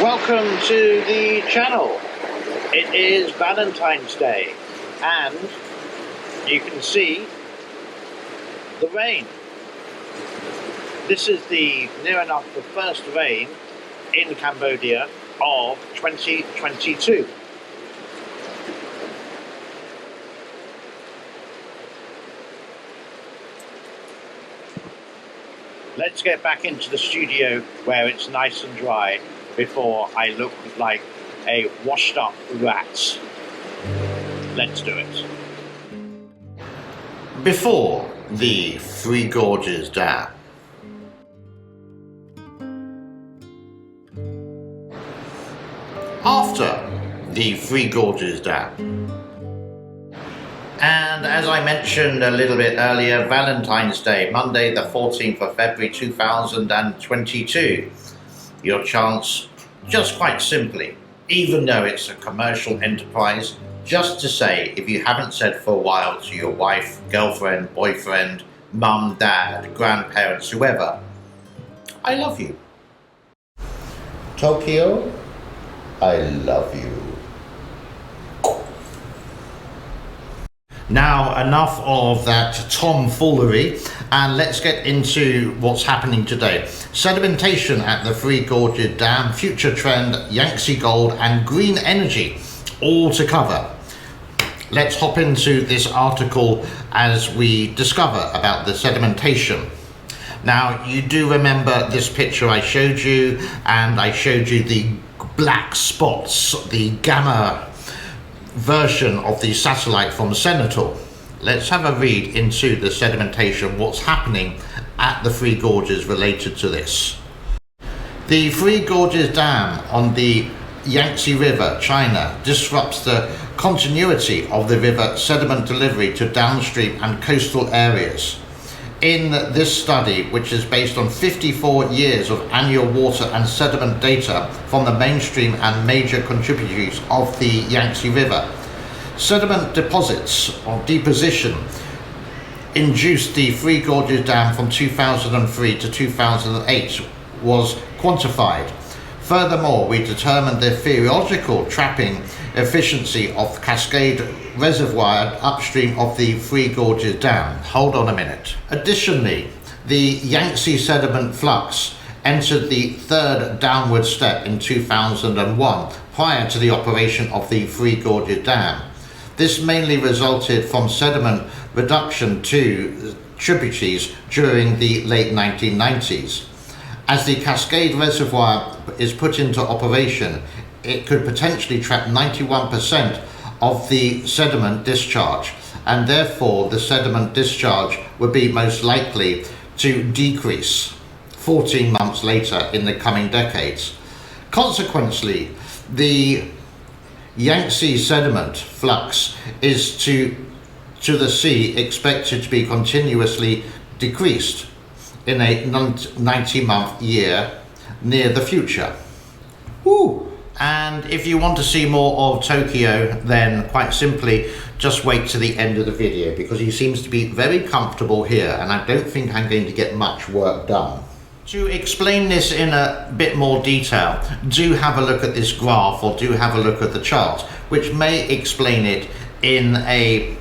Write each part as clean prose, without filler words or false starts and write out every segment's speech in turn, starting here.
Welcome to the channel. It is Valentine's Day and you can see the rain. This is near enough the first rain in Cambodia of 2022. Let's get back into the studio where it's nice and dry before I look like a washed up rat. Let's do it. Before the Three Gorges Dam. After the Three Gorges Dam. And as I mentioned a little bit earlier, Valentine's Day, Monday the 14th of February 2022. Your chance, just quite simply, even though it's a commercial enterprise, just to say, if you haven't said for a while to your wife, girlfriend, boyfriend, mum, dad, grandparents, whoever, I love you. Tokyo, I love you. Now, enough of that tomfoolery, and let's get into what's happening today. Sedimentation at the Three Gorges Dam, future trend, Yangtze gold, and green energy, all to cover. Let's hop into this article as we discover about the sedimentation. Now, you do remember this picture I showed you, and I showed you the black spots, the gamma version of the satellite from Senator. Let's have a read into the sedimentation, what's happening at the Three Gorges related to this. The Three Gorges Dam on the Yangtze River, China, disrupts the continuity of the river sediment delivery to downstream and coastal areas. In this study, which is based on 54 years of annual water and sediment data from the mainstream and major contributors of the Yangtze River, sediment deposits of deposition induced the Three Gorges Dam from 2003 to 2008 was quantified. Furthermore, we determined the theological trapping efficiency of Cascade Reservoir upstream of the Three Gorges Dam. Hold on a minute. Additionally, the Yangtze sediment flux entered the third downward step in 2001 prior to the operation of the Three Gorges Dam. This mainly resulted from sediment reduction to tributaries during the late 1990s. As the Cascade Reservoir is put into operation, it could potentially trap 91% of the sediment discharge, and therefore the sediment discharge would be most likely to decrease 14 months later in the coming decades. Consequently, the Yangtze sediment flux is to the sea expected to be continuously decreased in a 90-month year near the future. Woo! And if you want to see more of Tokyo, then quite simply just wait to the end of the video, because he seems to be very comfortable here and I don't think I'm going to get much work done. To explain this in a bit more detail, do have a look at this graph or do have a look at the chart, which may explain it in a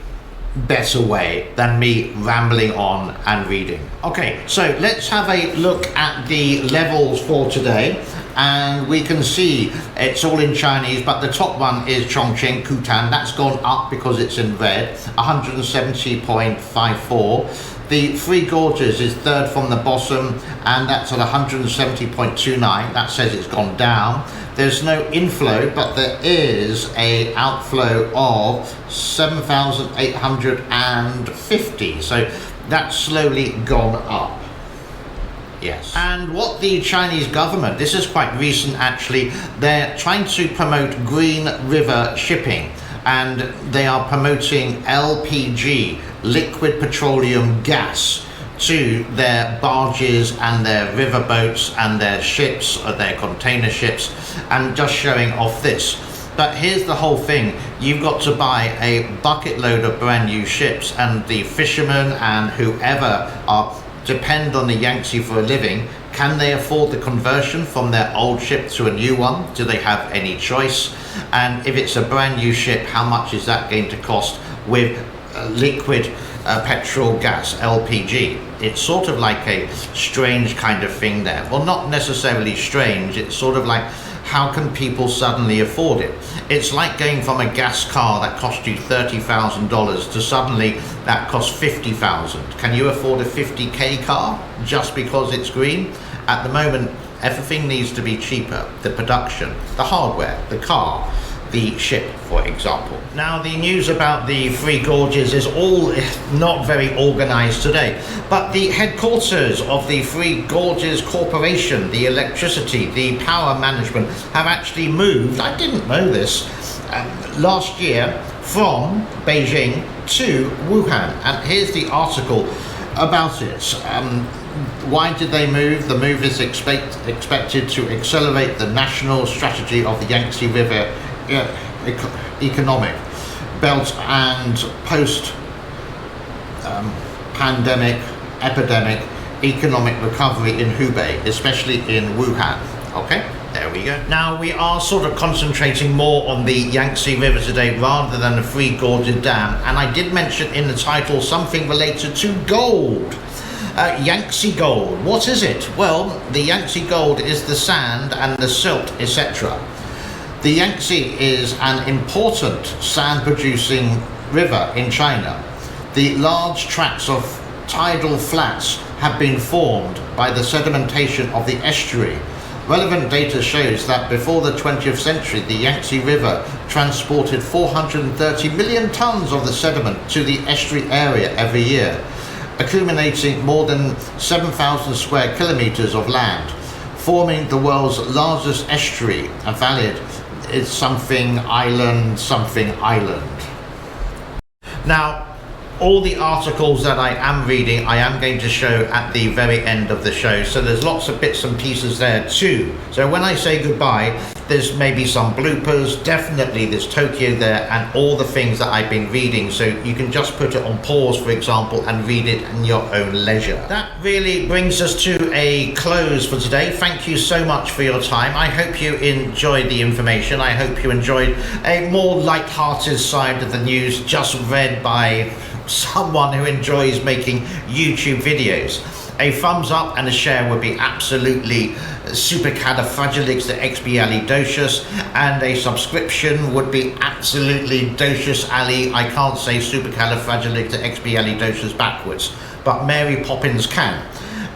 better way than me rambling on and reading. Okay, so let's have a look at the levels for today, and we can see it's all in Chinese, but the top one is Chongqing, Kutan. That's gone up because it's in red, 170.54. The Three Gorges is third from the bottom, and that's at 170.29. That says it's gone down. There's no inflow, but there is a outflow of 7,850. So that's slowly gone up. Yes. And what the Chinese government, this is quite recent actually, they're trying to promote green river shipping, and they are promoting LPG, liquid petroleum gas, to their barges and their river boats and their ships or their container ships, and just showing off this. But here's the whole thing: you've got to buy a bucket load of brand new ships, and the fishermen and whoever are depend on the Yangtze for a living Can they afford the conversion from their old ship to a new one? Do they have any choice? And if it's a brand new ship, how much is that going to cost with liquid petrol gas, LPG? It's sort of like a strange kind of thing there. Well, not necessarily strange, it's sort of like, how can people suddenly afford it? It's like going from a gas car that cost you $30,000 to suddenly that costs $50,000. Can you afford a 50k car just because it's green? At the moment, everything needs to be cheaper. The production, the hardware, the car, the ship, for example. Now, the news about the Three Gorges is all not very organized today, but the headquarters of the Three Gorges Corporation, the electricity, the power management, have actually moved, I didn't know this, last year from Beijing to Wuhan. And here's the article about it. Why did they move? The move is expected to accelerate the national strategy of the Yangtze River economic belt and post-pandemic epidemic economic recovery in Hubei, especially in Wuhan. Okay, there we go. Now we are sort of concentrating more on the Yangtze River today rather than the Three Gorges Dam, and I did mention in the title something related to gold. Yangtze gold, what is it? Well, the Yangtze gold is the sand and the silt, etc. The Yangtze is an important sand-producing river in China. The large tracts of tidal flats have been formed by the sedimentation of the estuary. Relevant data shows that before the 20th century, the Yangtze River transported 430 million tons of the sediment to the estuary area every year, accumulating more than 7,000 square kilometers of land, forming the world's largest estuary. A valid is something island. Now, all the articles that I am reading, I am going to show at the very end of the show. So there's lots of bits and pieces there too. So when I say goodbye, there's maybe some bloopers, definitely there's Tokyo there, and all the things that I've been reading. So you can just put it on pause, for example, and read it in your own leisure. That really brings us to a close for today. Thank you so much for your time. I hope you enjoyed the information. I hope you enjoyed a more light-hearted side of the news, just read by someone who enjoys making YouTube videos. A thumbs up and a share would be absolutely supercalifragilisticexpialidocious, and a subscription would be absolutely docious ali. I can't say supercalifragilisticexpialidocious backwards, but Mary Poppins can.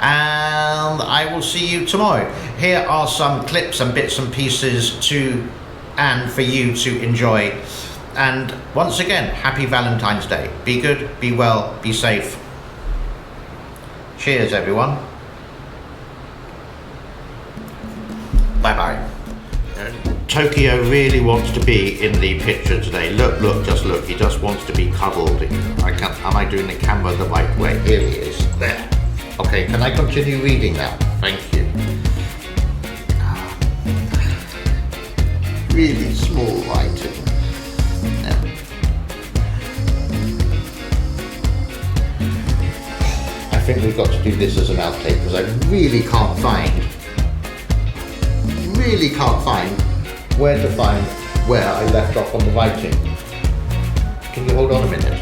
And I will see you tomorrow. Here are some clips and bits and pieces for you to enjoy. And once again, happy Valentine's Day. Be good, be well, be safe. Cheers, everyone. Bye-bye. Tokyo really wants to be in the picture today. Look, just look. He just wants to be cuddled. Am I doing the camera the right way? Here he is. There. Okay, can I continue reading now? Thank you. Really small writing. I think we've got to do this as an outtake because I really can't find where I left off on the writing. Can you hold on a minute?